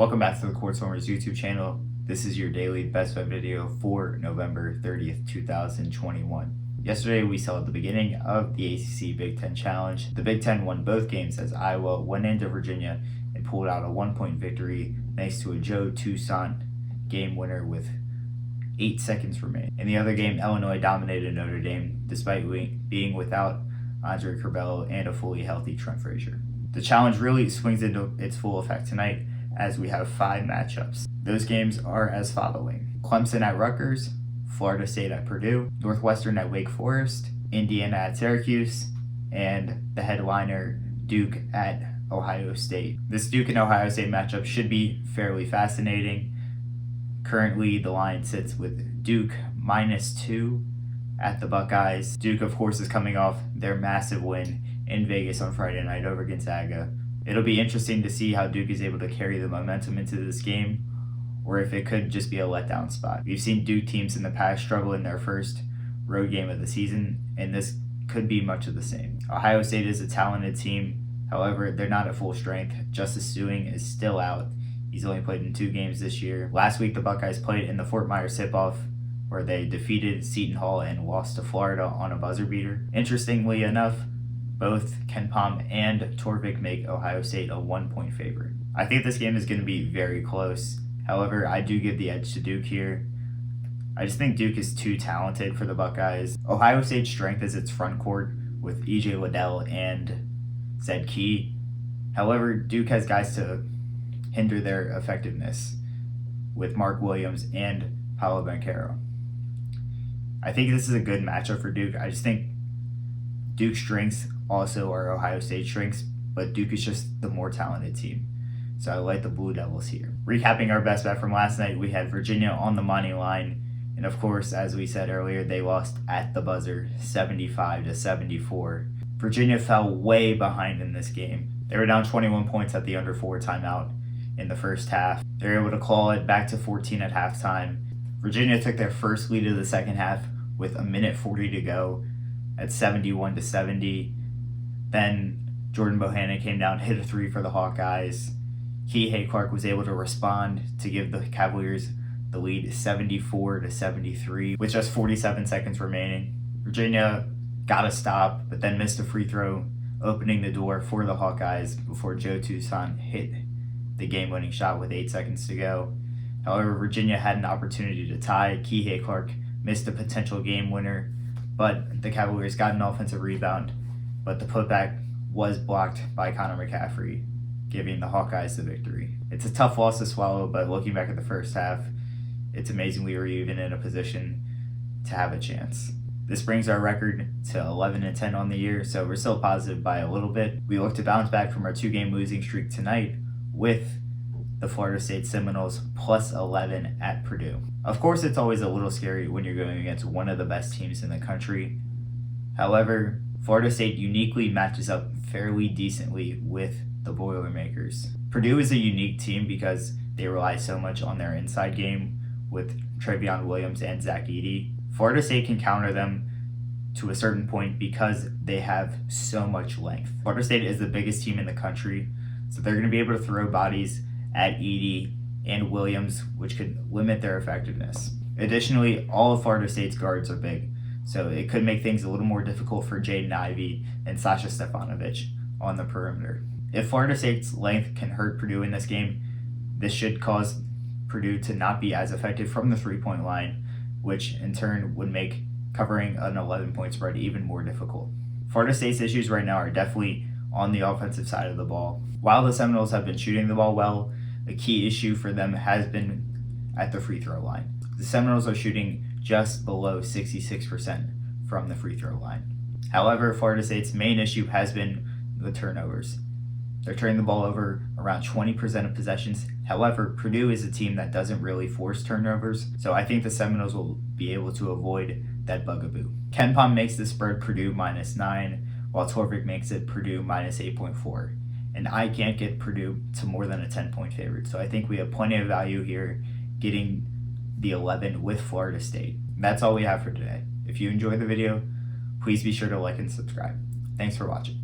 Welcome back to the Courtswarmers YouTube channel. This is your daily best bet video for November 30th, 2021. Yesterday we saw the beginning of the ACC Big Ten Challenge. The Big Ten won both games as Iowa went into Virginia and pulled out a 1-point victory thanks to a Joe Toussaint game winner with 8 seconds remaining. In the other game, Illinois dominated Notre Dame despite being without Andre Curbelo and a fully healthy Trent Frazier. The challenge really swings into its full effect tonight as we have 5 matchups. Those games are as following: Clemson at Rutgers, Florida State at Purdue, Northwestern at Wake Forest, Indiana at Syracuse, and the headliner Duke at Ohio State. This Duke and Ohio State matchup should be fairly fascinating. Currently, the line sits with Duke -2 at the Buckeyes. Duke, of course, is coming off their massive win in Vegas on Friday night over Gonzaga. It'll be interesting to see how Duke is able to carry the momentum into this game, or if it could just be a letdown spot. We've seen Duke teams in the past struggle in their first road game of the season, and this could be much of the same. Ohio State is a talented team. However, they're not at full strength. Justice Ewing is still out. He's only played in 2 games this year. Last week, the Buckeyes played in the Fort Myers tip-off, where they defeated Seton Hall and lost to Florida on a buzzer beater. Interestingly enough, both KenPom and Torvik make Ohio State a 1-point favorite. I think this game is going to be very close. However, I do give the edge to Duke here. I just think Duke is too talented for the Buckeyes. Ohio State's strength is its front court with EJ Liddell and Zed Key. However, Duke has guys to hinder their effectiveness with Mark Williams and Paolo Banchero. I think this is a good matchup for Duke. I just think Duke's strengths also are Ohio State strengths, but Duke is just the more talented team. So I like the Blue Devils here. Recapping our best bet from last night, we had Virginia on the money line. And of course, as we said earlier, they lost at the buzzer 75-74. Virginia fell way behind in this game. They were down 21 points at the under 4 timeout in the first half. They were able to claw it back to 14 at halftime. Virginia took their first lead of the second half with 1:40 to go at 71-70. Then Jordan Bohannon came down, hit a 3 for the Hawkeyes. Kihei Clark was able to respond to give the Cavaliers the lead 74-73 with just 47 seconds remaining. Virginia got a stop, but then missed a free throw, opening the door for the Hawkeyes before Joe Toussaint hit the game-winning shot with 8 seconds to go. However, Virginia had an opportunity to tie. Kihei Clark missed a potential game winner, but the Cavaliers got an offensive rebound, but the putback was blocked by Connor McCaffrey, giving the Hawkeyes the victory. It's a tough loss to swallow, but looking back at the first half, it's amazing we were even in a position to have a chance. This brings our record to 11-10 on the year, so we're still positive by a little bit. We look to bounce back from our 2-game losing streak tonight with the Florida State Seminoles +11 at Purdue. Of course, it's always a little scary when you're going against one of the best teams in the country. However, Florida State uniquely matches up fairly decently with the Boilermakers. Purdue is a unique team because they rely so much on their inside game with Trevion Williams and Zach Edey. Florida State can counter them to a certain point because they have so much length. Florida State is the biggest team in the country, so they're going to be able to throw bodies at Edey and Williams, which could limit their effectiveness. Additionally, all of Florida State's guards are big, so it could make things a little more difficult for Jaden Ivey and Sasha Stefanovic on the perimeter. If Florida State's length can hurt Purdue in this game, this should cause Purdue to not be as effective from the 3-point line, which in turn would make covering an 11-point spread even more difficult. Florida State's issues right now are definitely on the offensive side of the ball. While the Seminoles have been shooting the ball well, the key issue for them has been at the free throw line. The Seminoles are shooting just below 66% from the free throw line. However, Florida State's main issue has been the turnovers. They're turning the ball over around 20% of possessions. However, Purdue is a team that doesn't really force turnovers, so I think the Seminoles will be able to avoid that bugaboo. KenPom makes the spread Purdue -9, while Torvik makes it Purdue -8.4. And I can't get Purdue to more than a 10-point favorite, so I think we have plenty of value here getting the 11 with Florida State. That's all we have for today. If you enjoyed the video, please be sure to like and subscribe. Thanks for watching.